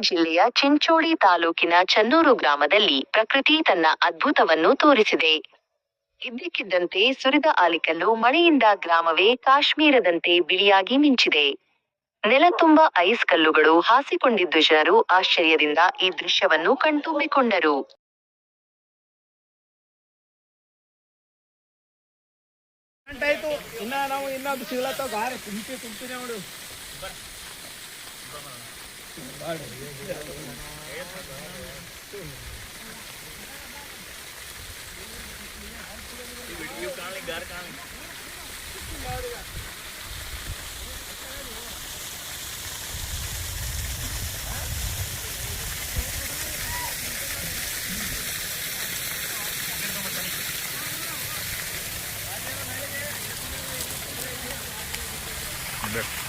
ಜಿಲ್ಲೆಯ ಚಿಂಚೋಳಿ ತಾಲೂಕಿನ ಚನ್ನೂರು ಗ್ರಾಮದಲ್ಲಿ ಪ್ರಕೃತಿ ತನ್ನ ಅದ್ಭುತವನ್ನು ತೋರಿಸಿದೆ. ಇದ್ದಕ್ಕಿದ್ದಂತೆ ಸುರಿದ ಆಲಿಕಲ್ಲು ಮಳೆಯಿಂದ ಗ್ರಾಮವೇ ಕಾಶ್ಮೀರದಂತೆ ಬಿಳಿಯಾಗಿ ಮಿಂಚಿದೆ. ನೆಲತುಂಬ ಐಸ್ ಕಲ್ಲುಗಳು ಹಾಸಿಕೊಂಡಿದ್ದು ಜನರು ಆಶ್ಚರ್ಯದಿಂದ ಈ ದೃಶ್ಯವನ್ನು ಕಣ್ತುಂಬಿಕೊಂಡರು. Back.